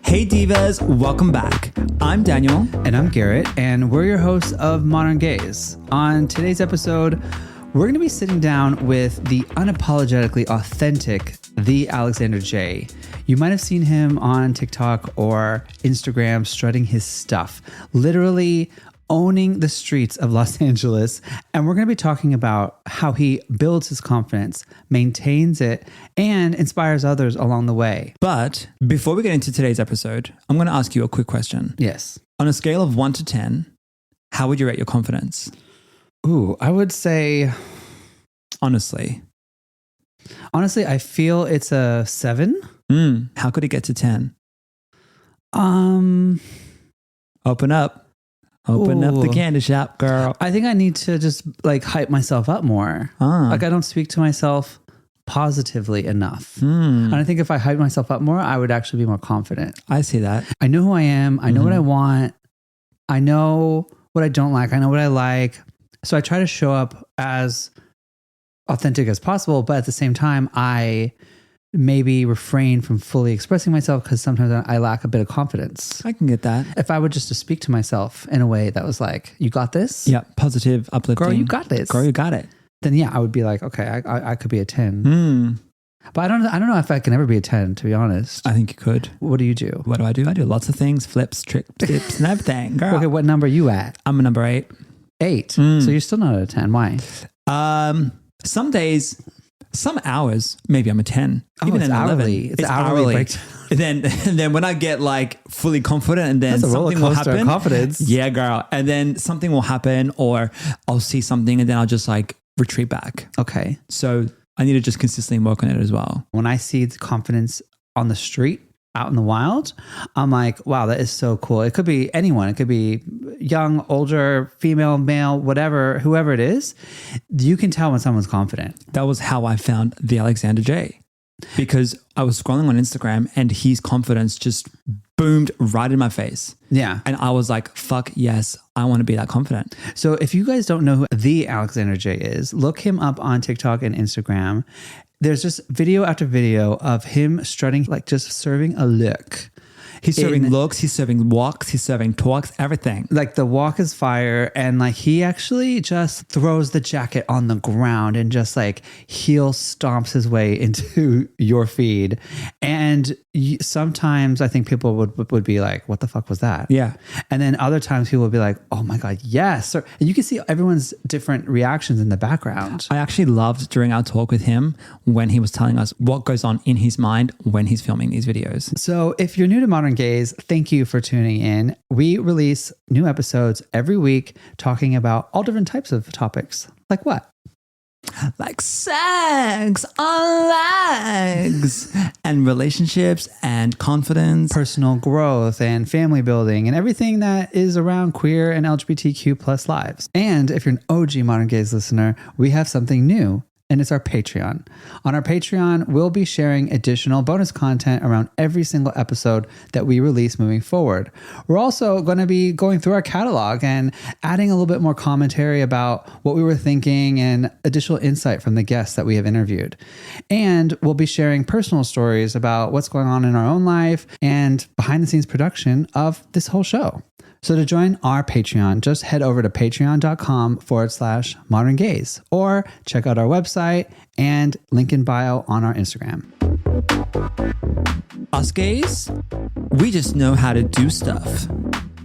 Hey divas, welcome back. I'm Daniel. And I'm Garet, and we're your hosts of Modern Gaze. On today's episode, we're going to be sitting down with the unapologetically authentic TheeAlexanderJ. You might have seen him on TikTok or Instagram strutting his stuff, literally owning the streets of Los Angeles. And we're going to be talking about how he builds his confidence, maintains it, and inspires others along the way. But before we get into today's episode, I'm going to ask you a quick question. Yes. On a scale of 1 to 10, how would you rate your confidence? Ooh, I would say... Honestly, I feel it's a 7. How could it get to 10? Open up the candy shop, girl. I think I need to just like hype myself up more. Like I don't speak to myself positively enough. And I think if I hype myself up more, I would actually be more confident. I see that. I know who I am. I know what I want. I know what I don't like. I know what I like. So I try to show up as authentic as possible, but at the same time, I maybe refrain from fully expressing myself because sometimes I lack a bit of confidence. I can get that. If I would just to speak to myself in a way that was like, you got this? Yeah, positive, uplifting. Girl, you got this. Girl, you got it. Then yeah, I would be like, okay, I could be a 10. But I don't know if I can ever be a 10, to be honest. I think you could. What do you do? What do? I do lots of things, flips, tricks, tips, and everything. Girl. Okay, what number are you at? I'm a number 8. 8. So you're still not at a 10. Why? Some days, some hours, maybe I'm a 10. Even it's an hourly. It's hourly. And then when I get like fully confident and then something will happen. Confidence. Yeah, girl. And then something will happen or I'll see something and then I'll just like retreat back. Okay. So I need to just consistently work on it as well. When I see the confidence on the street, out in the wild, I'm like, wow, that is so cool. It could be anyone. It could be young, older, female, male, whatever, whoever it is. You can tell when someone's confident. That was how I found TheeAlexanderJ, because I was scrolling on Instagram and his confidence just boomed right in my face. Yeah. And I was like, fuck yes, I want to be that confident. So if you guys don't know who TheeAlexanderJ is, look him up on TikTok and Instagram. There's just video after video of him strutting, like just serving a look. He's serving looks, he's serving walks, he's serving talks, everything. Like the walk is fire. And like he actually just throws the jacket on the ground and just like heel stomps his way into your feed. And sometimes I think people would be like, what the fuck was that? Yeah. And then other times people would be like, oh my God, yes. And you can see everyone's different reactions in the background. I actually loved during our talk with him when he was telling us what goes on in his mind when he's filming these videos. So if you're new to Modern Gaze, thank you for tuning in. We release new episodes every week talking about all different types of topics. Like what? Like sex on legs and relationships and confidence, personal growth and family building and everything that is around queer and LGBTQ plus lives. And if you're an OG Modern Gaze listener, we have something new. And it's our Patreon. On our Patreon, we'll be sharing additional bonus content around every single episode that we release moving forward. We're also going to be going through our catalog and adding a little bit more commentary about what we were thinking and additional insight from the guests that we have interviewed. And we'll be sharing personal stories about what's going on in our own life and behind the scenes production of this whole show. So to join our Patreon, just head over to patreon.com/Modern Gaze or check out our website and link in bio on our Instagram. Us gays, we just know how to do stuff.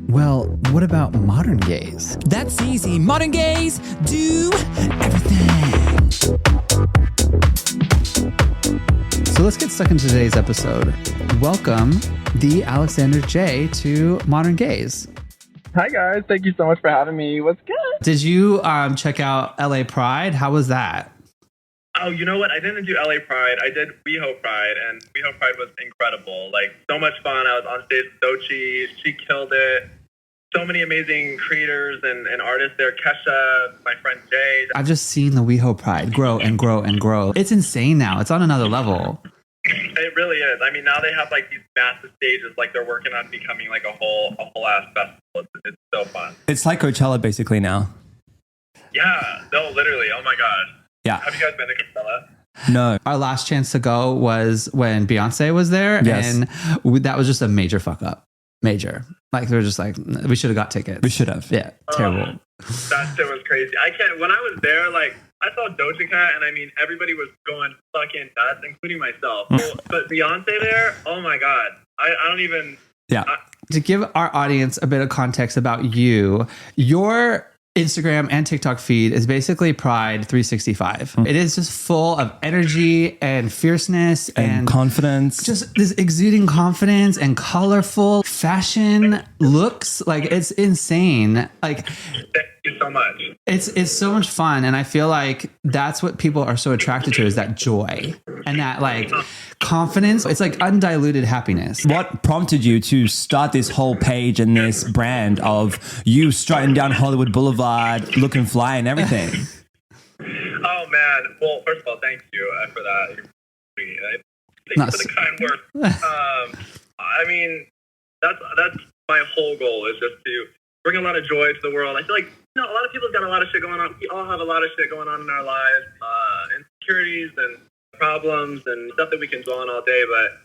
Well, what about Modern Gaze? That's easy. Modern Gaze, do everything. So let's get stuck into today's episode. Welcome, TheeAlexanderJ, to Modern Gaze. Hi guys, thank you so much for having me. What's good? Did you check out LA Pride? How was that? Oh, you know what? I didn't do LA Pride. I did WeHo Pride, and WeHo Pride was incredible. Like, so much fun. I was on stage with Dochi. She killed it. So many amazing creators and artists there. Kesha, my friend Jay. I've just seen the WeHo Pride grow and grow and grow. It's insane now. It's on another level. It really is. I mean, now they have like these massive stages. Like they're working on becoming like a whole ass festival. It's so fun. It's like Coachella basically now. Yeah. No, literally. Oh my gosh. Yeah. Have you guys been to Coachella? No. Our last chance to go was when Beyonce was there. Yes. And that was just a major fuck up. Major. Like, they were just like, we should have got tickets. We should have. Yeah. Terrible. That shit was crazy. When I was there, like, I saw Doja Cat, and I mean, everybody was going fucking nuts, including myself. But Beyonce there, oh my God. I don't even... Yeah. To give our audience a bit of context about you, your Instagram and TikTok feed is basically Pride 365. It is just full of energy and fierceness And confidence. just this exuding confidence and colorful fashion looks. Like, it's insane. Like, Thank you so much. it's so much fun, and I feel like that's what people are so attracted to, is that joy and that like confidence. It's like undiluted happiness. What prompted you to start this whole page and this brand of you strutting down Hollywood Boulevard, looking fly and everything? Oh, man. Well, first of all, thank you for that. You're sweet. Thank you for the kind words. I mean, that's my whole goal, is just to bring a lot of joy to the world. I feel like, a lot of people's got a lot of shit going on. We all have a lot of shit going on in our lives, insecurities and problems and stuff that we can dwell on all day. But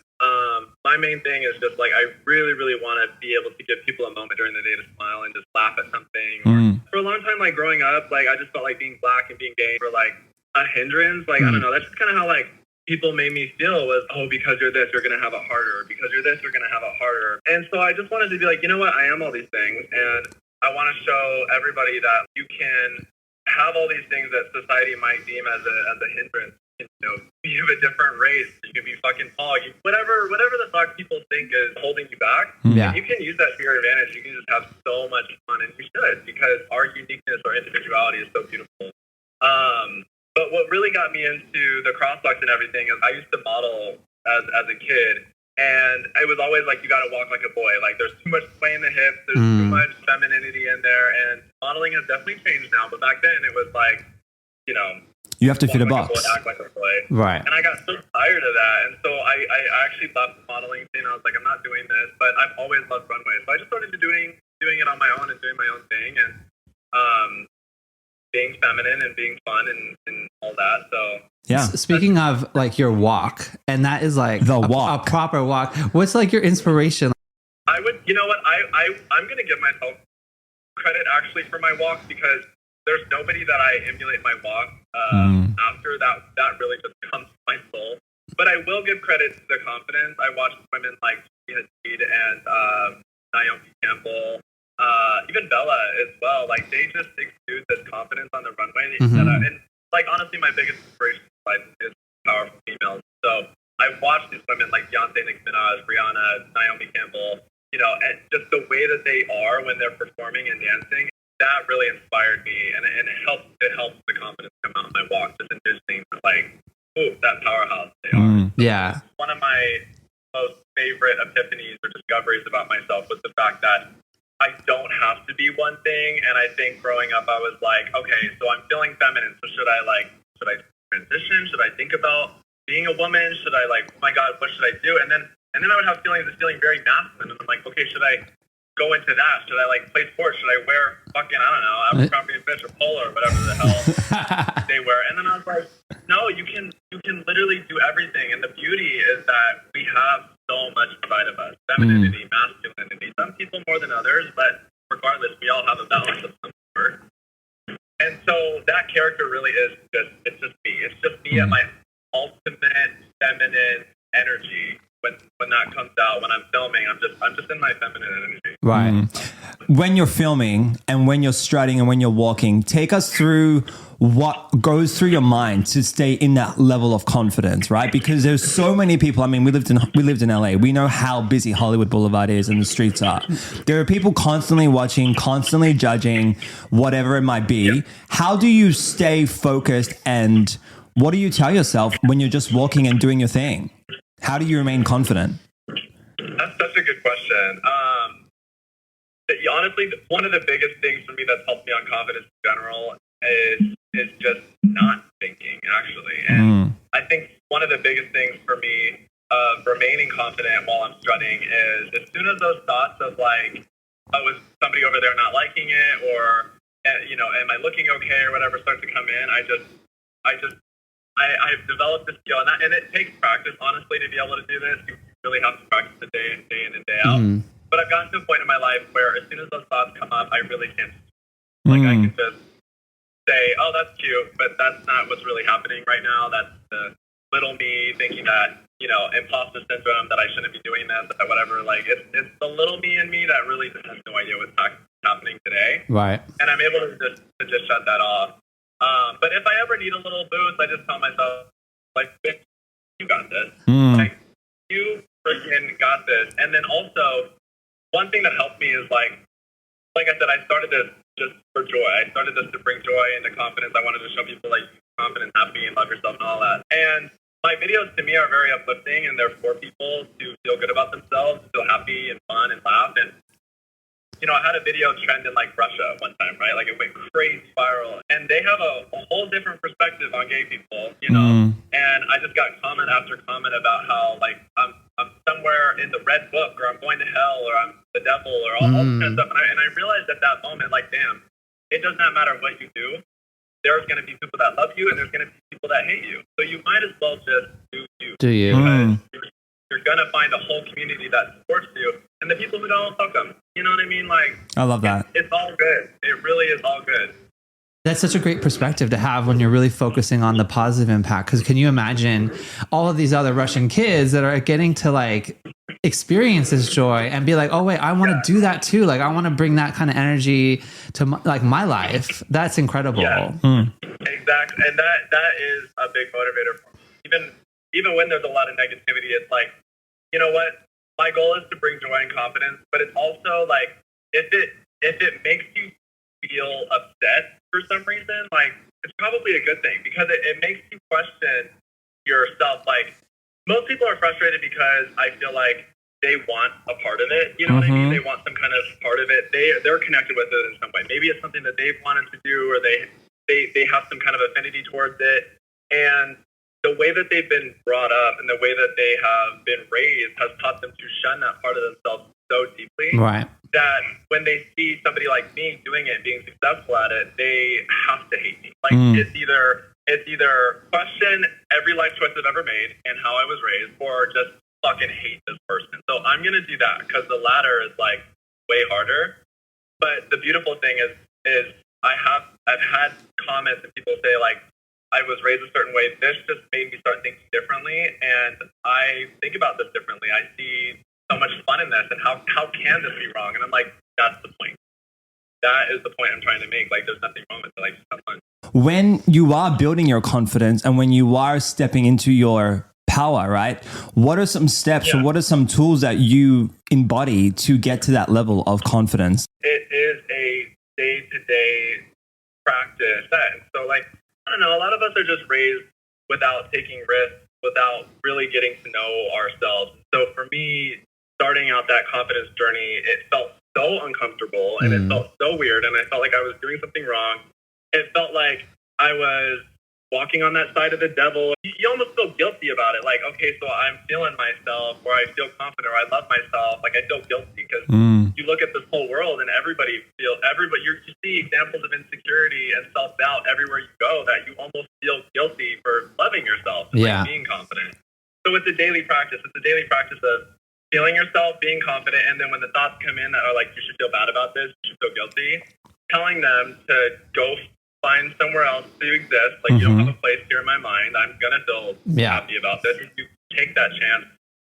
my main thing is just like, I really, really want to be able to give people a moment during the day to smile and just laugh at something. For a long time, like growing up, like I just felt like being black and being gay were like a hindrance. Like, I don't know. That's just kind of how like people made me feel, was, oh, because you're this, you're going to have it harder. Because you're this, you're going to have it harder. And so I just wanted to be like, you know what? I am all these things. And I want to show everybody that you can have all these things that society might deem as a hindrance. You know, be of a different race. You can be fucking tall. Whatever the fuck people think is holding you back. Yeah. You can use that to your advantage. You can just have so much fun, and you should, because our uniqueness, our individuality is so beautiful. But what really got me into the crosswalks and everything is I used to model as a kid. And it was always like, you got to walk like a boy. Like, there's too much sway in the hips. There's too much femininity in there. And modeling has definitely changed now. But back then, it was like, You have to fit a walk box. like a boy, act like a boy. Right. And I got so tired of that. And so I actually left the modeling thing. I was like, I'm not doing this. But I've always loved runway. So I just started doing it on my own and doing my own thing. And being feminine and being fun and all that. So... Yeah. Speaking of like your walk, and that is like The a walk. proper walk. What's like your inspiration? I would, you know what? I'm going to give myself credit actually for my walk, because there's nobody that I emulate my walk after that. That really just comes to my soul. But I will give credit to the confidence. I watched women like Julia Hadid and Naomi Campbell, even Bella as well. Like, they just exude this confidence on the runway. And like, honestly, my biggest inspiration is powerful females. So I watched these women like Beyonce, Nicki Minaj, Rihanna, Naomi Campbell, and just the way that they are when they're performing and dancing, that really inspired me, and it helps the confidence come out in my walk, just envisioning like, ooh, that powerhouse they are. Yeah. One of my most favorite epiphanies or discoveries about myself was the fact that I don't have to be one thing. And I think growing up, I was like, okay, so I'm feeling feminine. So should I transition? Should I think about being a woman? Should I oh my God, what should I do? And then I would have feeling very masculine. And I'm like, okay, should I go into that? Should I play sports? Should I wear fucking, I don't know, Abercrombie and Fitch or Polo or whatever the hell they wear? And then I was like, no, you can literally do everything. And the beauty is that we have so much inside of us, femininity, masculinity. Some people more than others, but regardless, we all have a balance of some sort. And so that character really is it's just me. It's just me at my ultimate feminine energy. When that comes out, when I'm filming, I'm just in my feminine energy. Right. When you're filming and when you're strutting and when you're walking, take us through what goes through your mind to stay in that level of confidence, right? Because there's so many people. I mean, we lived in LA. We know how busy Hollywood Boulevard is and the streets are. There are people constantly watching, constantly judging, whatever it might be. Yep. How do you stay focused, and what do you tell yourself when you're just walking and doing your thing? How do you remain confident? That's such a good question. Honestly, one of the biggest things for me that's helped me on confidence in general is just not thinking, actually. And I think one of the biggest things for me of remaining confident while I'm strutting is, as soon as those thoughts of like, oh, is somebody over there not liking it, or am I looking okay, or whatever, start to come in, I just I've developed this skill, and it takes practice, honestly, to be able to do this. You really have to practice it day in and day out. But I've gotten to a point in my life where as soon as those thoughts come up, I really can't. Like, I can just say, oh, that's cute, but that's not what's really happening right now. That's the little me thinking that, imposter syndrome, that I shouldn't be doing this, that whatever. Like, it's the little me in me that really has no idea what's happening today. Right. And I'm able to just shut that off. But if I ever need a little boost, I just tell myself, like, bitch, you got this. Like, you freaking got this. And then also, one thing that helped me is, like I said, I started this just for joy. I started this to bring joy and confidence. I wanted to show people, like, confident, happy, and love yourself and all that. And my videos to me are very uplifting, and they're for people to feel good about themselves, feel happy and fun and laugh. And I had a video trend in, like, Russia one time, right? Like, it went crazy viral, and they have a whole different perspective on gay people, And I just got comment after comment about how, like, I'm somewhere in the red book, or I'm going to hell, or I'm the devil, or all this kind of stuff. And I realized at that moment, like, damn, it does not matter what you do. There's going to be people that love you, and there's going to be people that hate you. So you might as well just do you. Do you? You're going to find a whole community that supports you. And the people who don't, fuck them. You know what I mean? Like, I love that. It's all good. It really is all good. That's such a great perspective to have when you're really focusing on the positive impact. Because can you imagine all of these other Russian kids that are getting to, like, experience this joy and be like, oh, wait, I want to do that too. Like, I want to bring that kind of energy to my life. That's incredible. Yeah. Exactly. And that is a big motivator for me. Even when there's a lot of negativity, it's like, you know what? My goal is to bring joy and confidence, but it's also like, if it makes you feel upset for some reason, like, it's probably a good thing, because it makes you question yourself. Like, most people are frustrated because I feel like they want a part of it. You know what I mean? They want some kind of part of it. They're connected with it in some way. Maybe it's something that they've wanted to do, or they have some kind of affinity towards it. And the way that they've been brought up and the way that they have been raised has taught them to shun that part of themselves so deeply, right, that when they see somebody like me doing it, being successful at it, they have to hate me. Like, it's either question every life choice I've ever made and how I was raised, or just fucking hate this person. So I'm going to do that, because the latter is, like, way harder. But the beautiful thing is I've had comments and people say, like, I was raised a certain way. This just made me start thinking differently, and I think about this differently. I see so much fun in this, and how can this be wrong? And I'm like, that's the point. That is the point I'm trying to make. Like, there's nothing wrong with it. Like, just have fun. When you are building your confidence and when you are stepping into your power, right? What are some steps or what are some tools that you embody to get to that level of confidence? It is a day-to-day practice. So, like, I don't know, a lot of us are just raised without taking risks, without really getting to know ourselves. So for me, starting out that confidence journey, it felt so uncomfortable, and it felt so weird, and I felt like I was doing something wrong. It felt like I was walking on that side of the devil. You almost feel guilty about it. Like, okay, so I'm feeling myself, or I feel confident, or I love myself. Like, I feel guilty because you look at this whole world and everybody, you see examples of insecurity and self-doubt everywhere you go, that you almost feel guilty for loving yourself and like, being confident. So it's a daily practice. It's a daily practice of feeling yourself, being confident, and then when the thoughts come in that are like, you should feel bad about this, you should feel guilty, telling them to go find somewhere else to exist. Like, you don't have a place here in my mind. I'm going to feel happy about this. You take that chance,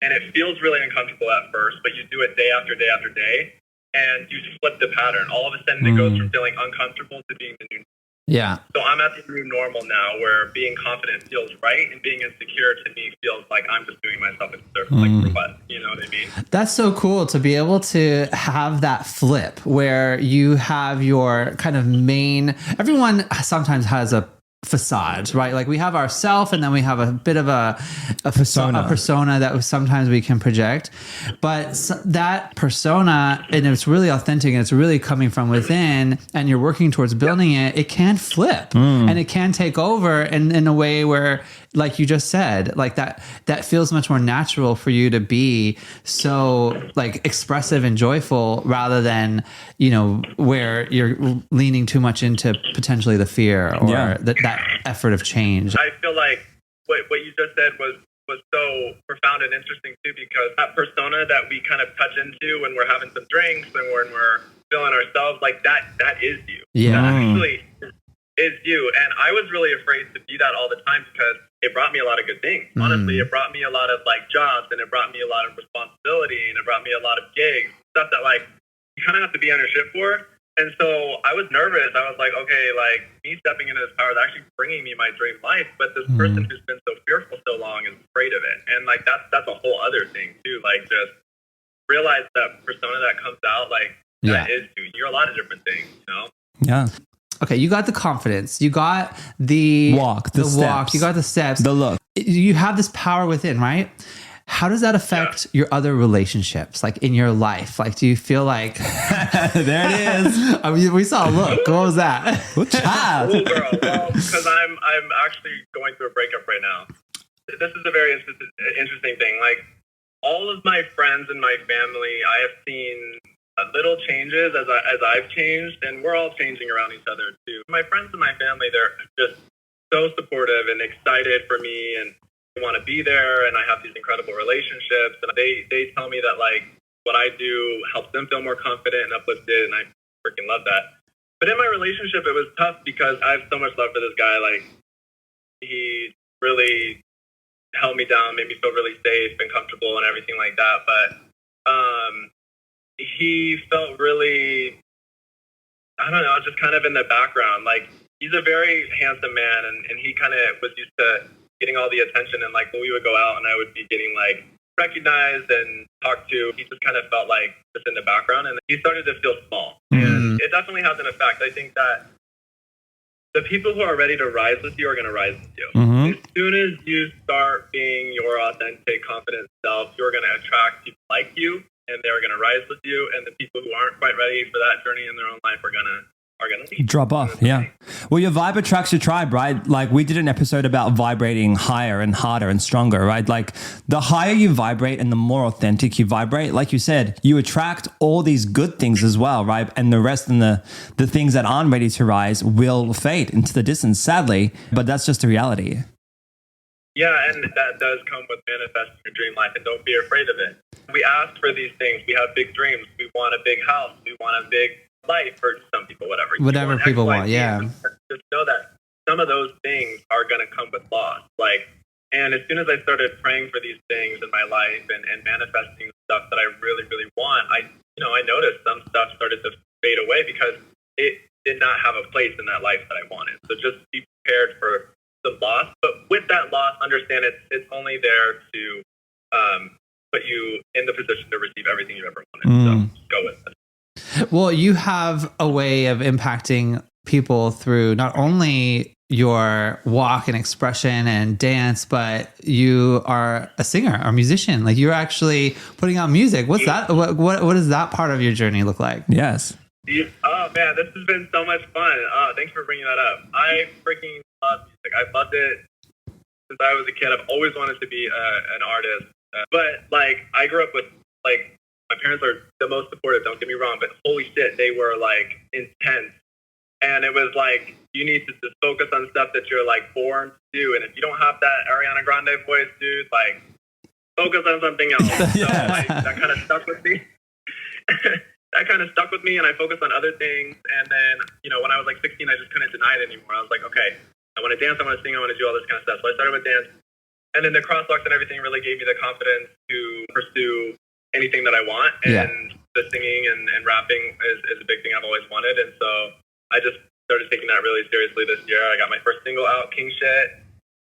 and it feels really uncomfortable at first, but you do it day after day after day, and you flip the pattern. All of a sudden, it goes from feeling uncomfortable to being the new. Yeah. So I'm at the new normal now, where being confident feels right, and being insecure to me feels like I'm just doing myself a disservice. Like, for what? You know what I mean? That's so cool to be able to have that flip where you have your kind of main. Everyone sometimes has a facade, right? Like, we have ourself, and then we have a bit of a persona that sometimes we can project, but that persona, and it's really authentic and it's really coming from within, and you're working towards building it can flip and it can take over in a way where, like you just said, like that feels much more natural for you to be so, like, expressive and joyful, rather than, where you're leaning too much into potentially the fear or that that effort of change. I feel like what you just said was so profound and interesting too, because that persona that we kind of touch into when we're having some drinks and when we're feeling ourselves, like that is you. Yeah. That actually is you. And I was really afraid to be that all the time because it brought me a lot of good things. Honestly, it brought me a lot of like jobs, and it brought me a lot of responsibility, and it brought me a lot of gigs, stuff that like you kind of have to be on your shit for. And so I was nervous. I was like, okay, like me stepping into this power is actually bringing me my dream life. But this person who's been so fearful so long is afraid of it. And like, that's a whole other thing too. Like just realize that persona that comes out, like that is you. You're a lot of different things, you know? Yeah. Okay, you got the confidence. You got the walk, the steps, you got the steps, the look. You have this power within, right? How does that affect your other relationships, like in your life? Like, do you feel like there it is? I mean, we saw a look. What was that? Cool girl. Well, because I'm actually going through a breakup right now. This is a very interesting thing. Like all of my friends and my family, I have seen little changes as I've changed, and we're all changing around each other too. My friends and my family, they're just so supportive and excited for me, and they want to be there, and I have these incredible relationships, and they tell me that like what I do helps them feel more confident and uplifted, and I freaking love that. But in my relationship, it was tough because I have so much love for this guy. Like he really held me down, made me feel really safe and comfortable and everything like that. But he felt really, I don't know, just kind of in the background. Like he's a very handsome man, and he kind of was used to getting all the attention, and like when we would go out and I would be getting like recognized and talked to, he just kind of felt like just in the background, and he started to feel small. And it definitely has an effect. I think that the people who are ready to rise with you are going to rise with you. As soon as you start being your authentic, confident self, you're going to attract people like you, and they're going to rise with you. And the people who aren't quite ready for that journey in their own life are going to leave. Drop off. Yeah. Well, your vibe attracts your tribe, right? Like we did an episode about vibrating higher and harder and stronger, right? Like the higher you vibrate and the more authentic you vibrate, like you said, you attract all these good things as well, right? And the rest and the things that aren't ready to rise will fade into the distance, sadly, but that's just the reality. Yeah, and that does come with manifesting your dream life, and don't be afraid of it. We ask for these things. We have big dreams. We want a big house. We want a big life for some people, whatever people want. Yeah. Just know that some of those things are going to come with loss. Like, and as soon as I started praying for these things in my life and manifesting stuff that I really, really want, I noticed some stuff started to fade away because it did not have a place in that life that I wanted. So just be prepared for the loss, but with that loss, understand it's only there to put you in the position to receive everything you ever wanted. So just go with it. Well, you have a way of impacting people through not only your walk and expression and dance, but you are a singer or musician. Like you're actually putting out music. What's that? What does that part of your journey look like? Yes. Oh man, this has been so much fun. Thanks for bringing that up. I freaking love music. I've loved it since I was a kid. I've always wanted to be an artist. But like, I grew up with like, my parents are the most supportive, don't get me wrong, but holy shit, they were like intense. And it was like, you need to just focus on stuff that you're like born to do. And if you don't have that Ariana Grande voice, dude, like focus on something else. So like, that kind of stuck with me. And I focused on other things. And then, when I was like 16, I just couldn't deny it anymore. I was like, okay, I want to dance, I want to sing, I want to do all this kind of stuff. So I started with dance. And then the crosswalks and everything really gave me the confidence to pursue anything that I want. And the singing and rapping is a big thing I've always wanted. And so I just started taking that really seriously this year. I got my first single out, King Shit.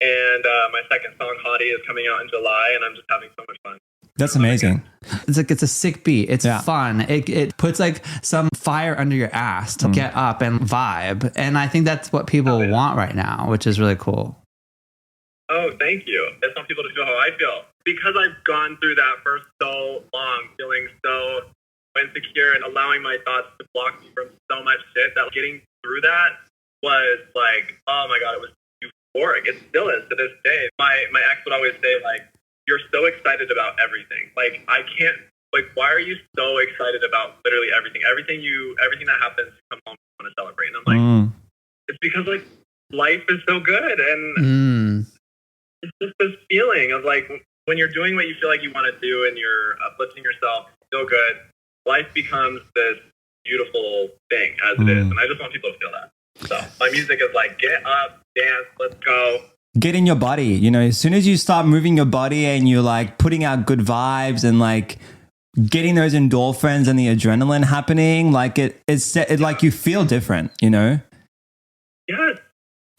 And my second song, Hottie, is coming out in July. And I'm just having so much fun. That's amazing. It's like, it's a sick beat. It's fun. It puts like some fire under your ass to get up and vibe. And I think that's what people want right now, which is really cool. Oh, thank you. I just want people to feel how I feel. Because I've gone through that for so long, feeling so insecure and allowing my thoughts to block me from so much shit, that getting through that was like, oh my God, it was euphoric. It still is to this day. My ex would always say, like, you're so excited about everything. Like, I can't, like, why are you so excited about literally everything? Everything that happens, you come home and want to celebrate. And I'm like, it's because, like, life is so good. And it's just this feeling of like when you're doing what you feel like you want to do and you're uplifting yourself, feel good, life becomes this beautiful thing as it is. And I just want people to feel that. So my music is like, get up, dance, let's go. Get in your body. You know, as soon as you start moving your body and you're like putting out good vibes and like getting those endorphins and the adrenaline happening, like it's like you feel different, you know? Yes.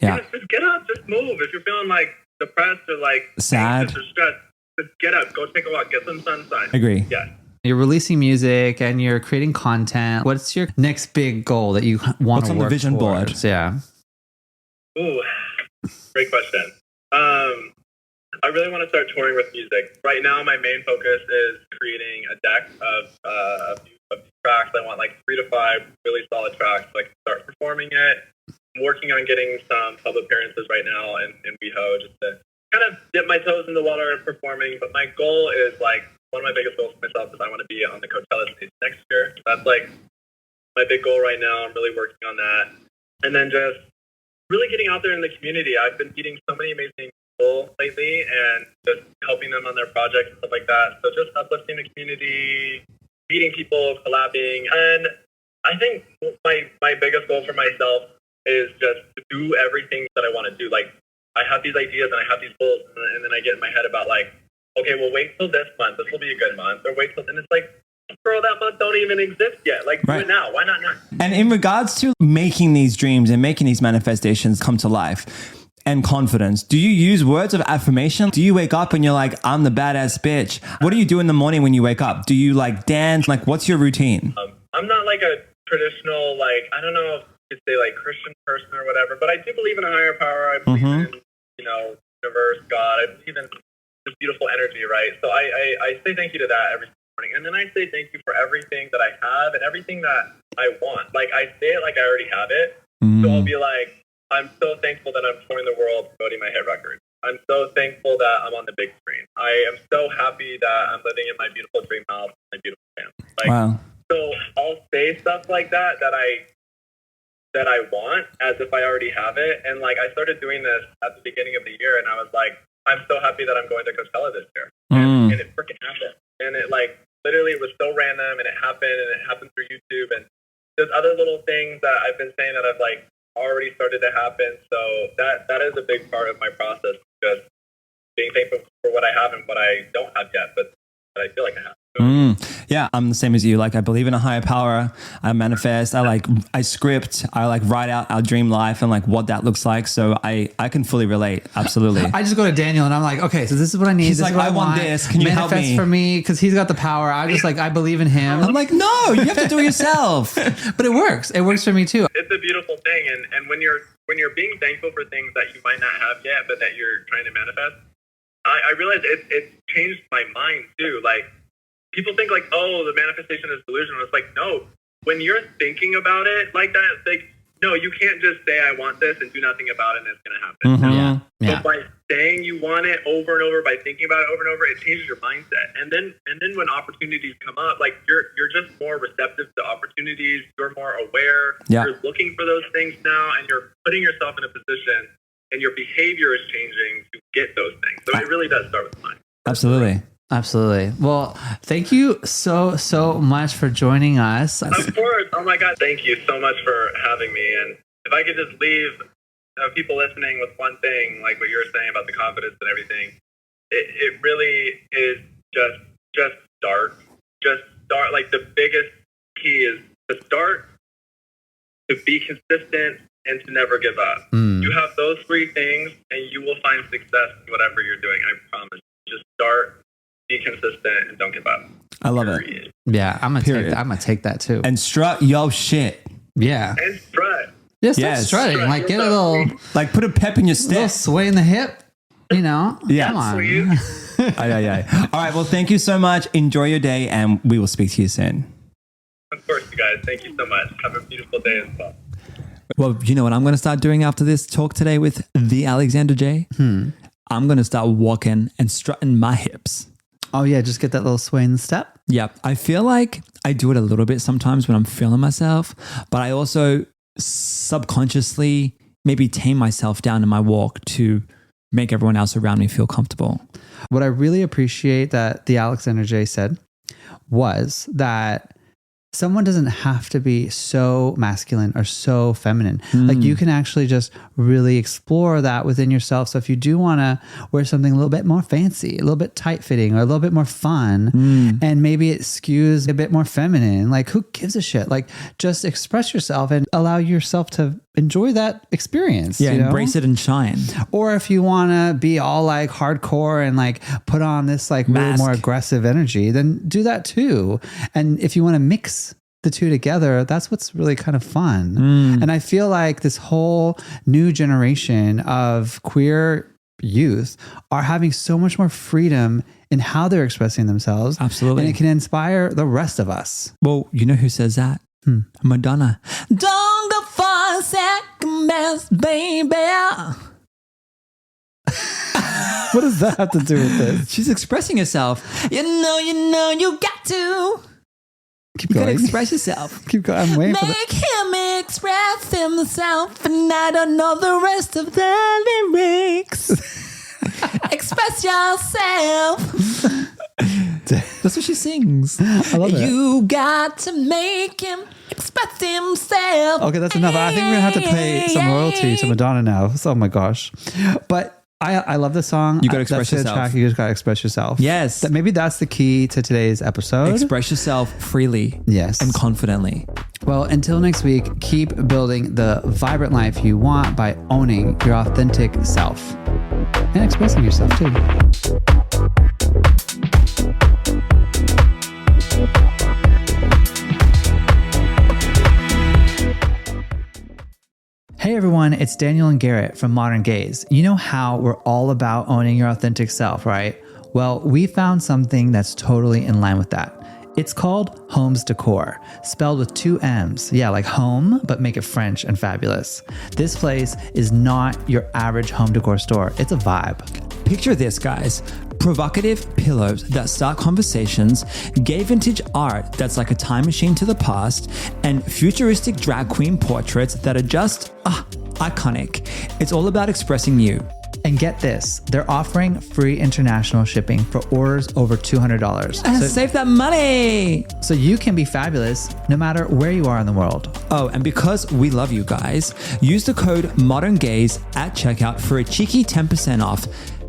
Yeah. Yes, just get up, just move. If you're feeling like depressed or like sad anxious or stressed, just get up, go take a walk, get some sunshine. Agree. Yes. You're releasing music and you're creating content. What's your next big goal that you want to work What's on the vision board? towards? Yeah. Ooh, great question. I really want to start touring with music. Right now, my main focus is creating a deck of tracks. I want like 3 to 5 really solid tracks so I can start performing it. I'm working on getting some pub appearances right now in WeHo just to kind of dip my toes in the water and performing. But my goal is like, one of my biggest goals for myself is I want to be on the Coachella stage next year. That's like my big goal right now. I'm really working on that. And then just really getting out there in the community. I've been meeting so many amazing people lately and just helping them on their projects and stuff like that. So just uplifting the community, meeting people, collabing. And I think my biggest goal for myself is just to do everything that I want to do. Like I have these ideas and I have these goals and then I get in my head about like, okay, well, wait till this month. This will be a good month. Or wait till, and it's like, bro, that month don't even exist yet. Like, do it now. Why not now? And in regards to making these dreams and making these manifestations come to life and confidence, do you use words of affirmation? Do you wake up and you're like, I'm the badass bitch? What do you do in the morning when you wake up? Do you like dance? Like, what's your routine? I'm not like a traditional, like, I don't know if you could say like Christian person or whatever, but I do believe in a higher power. I believe in, universe, God. I believe in this beautiful energy, right? So I say thank you to that every morning. And then I say thank you for everything that I have and everything that I want. Like I say it like I already have it. So I'll be like, I'm so thankful that I'm touring the world promoting my hit record. I'm so thankful that I'm on the big screen. I am so happy that I'm living in my beautiful dream house with my beautiful family. Like, wow. So I'll say stuff like that I want as if I already have it. And like I started doing this at the beginning of the year and I was like, I'm so happy that I'm going to Coachella this year. And it freaking happened. And it like, literally it was so random and it happened through YouTube. And there's other little things that I've been saying that I've like already started to happen. So that is a big part of my process. Just being thankful for what I have and what I don't have yet, but I feel like I have. Yeah, I'm the same as you. Like I believe in a higher power. I manifest. I script. I like write out our dream life and like what that looks like. So I can fully relate. Absolutely. I just go to Daniel and I'm like, okay, so this is what I need. He's this like, is what I want this. Can you help manifest me? for me? Because he's got the power. I'm just like, I believe in him. I'm like, no, you have to do it yourself. But it works. It works for me too. It's a beautiful thing. And when you're being thankful for things that you might not have yet, but that you're trying to manifest, I realize it changed my mind too. Like, people think like, oh, the manifestation is delusional. It's like, no, when you're thinking about it like that, it's like, no, you can't just say, I want this and do nothing about it and it's going to happen. Yeah. But by saying you want it over and over, by thinking about it over and over, it changes your mindset. And then when opportunities come up, like you're just more receptive to opportunities. You're more aware. Yeah. You're looking for those things now and you're putting yourself in a position and your behavior is changing to get those things. So it really does start with the mind. Absolutely. Absolutely. Well, thank you so much for joining us. Of course. Oh my God. Thank you so much for having me. And if I could just leave people listening with one thing, like what you were saying about the confidence and everything, it really is just start. Just start. Like the biggest key is to start, to be consistent, and to never give up. You have those 3 things and you will find success in whatever you're doing. I promise. Just start, be consistent, and don't give up. I love it. Yeah, I'm gonna take that too. And strut yo shit. Yeah. And strut. Just start strutting. Like get a little, like put a pep in your step. little sway in the hip. You know. Yeah. Come on. Yeah. All right. Well, thank you so much. Enjoy your day, and we will speak to you soon. Of course, you guys. Thank you so much. Have a beautiful day as well. Well, you know what I'm going to start doing after this talk today with TheeAlexanderJ? I'm going to start walking and strutting my hips. Oh yeah, just get that little sway in the step. Yep. I feel like I do it a little bit sometimes when I'm feeling myself, but I also subconsciously maybe tame myself down in my walk to make everyone else around me feel comfortable. What I really appreciate that TheeAlexanderJ said was that someone doesn't have to be so masculine or so feminine. Like you can actually just really explore that within yourself. So if you do want to wear something a little bit more fancy, a little bit tight fitting, or a little bit more fun, and maybe it skews a bit more feminine, like who gives a shit? Like just express yourself and allow yourself to enjoy that experience. Yeah, you know? embrace it and shine. Or if you want to be all like hardcore and like put on this like really Mask. more aggressive energy, then do that too. And if you want to mix the two together, that's what's really kind of fun. And I feel like this whole new generation of queer youth are having so much more freedom in how they're expressing themselves. Absolutely. And it can inspire the rest of us. Well, you know who says that? Madonna. Don't go for second best, baby. What does that have to do with this? She's expressing herself. You know, you got to. Keep You gotta going. express yourself. Keep going. I'm waiting for Make him express himself, and I don't know the rest of the lyrics. Express yourself. That's what she sings. I love it. You got to make him express himself. Okay, that's enough. I think we're gonna have to pay some royalty to Madonna now. Oh my gosh. But I love this song. You gotta express That's the yourself. track. You just gotta express yourself. Yes. Maybe that's the key to today's episode. Express yourself freely. Yes. And confidently. Well, until next week, keep building the vibrant life you want by owning your authentic self and expressing yourself too. Hey everyone, it's Daniel and Garet from Modern Gaze. You know how we're all about owning your authentic self, right? Well, we found something that's totally in line with that. It's called Homes Decor, spelled with 2 M's. Yeah, like home, but make it French and fabulous. This place is not your average home decor store. It's a vibe. Picture this, guys. Provocative pillows that start conversations, gay vintage art that's like a time machine to the past, and futuristic drag queen portraits that are just iconic. It's all about expressing you. And get this, they're offering free international shipping for orders over $200. Save that money. So you can be fabulous no matter where you are in the world. Oh, and because we love you guys, use the code ModernGaze at checkout for a cheeky 10% off.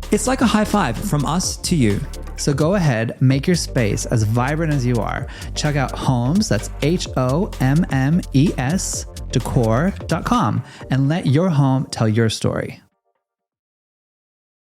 It's like a high five from us to you. So go ahead, make your space as vibrant as you are. Check out Homes, that's HOMMES, decor.com, and let your home tell your story.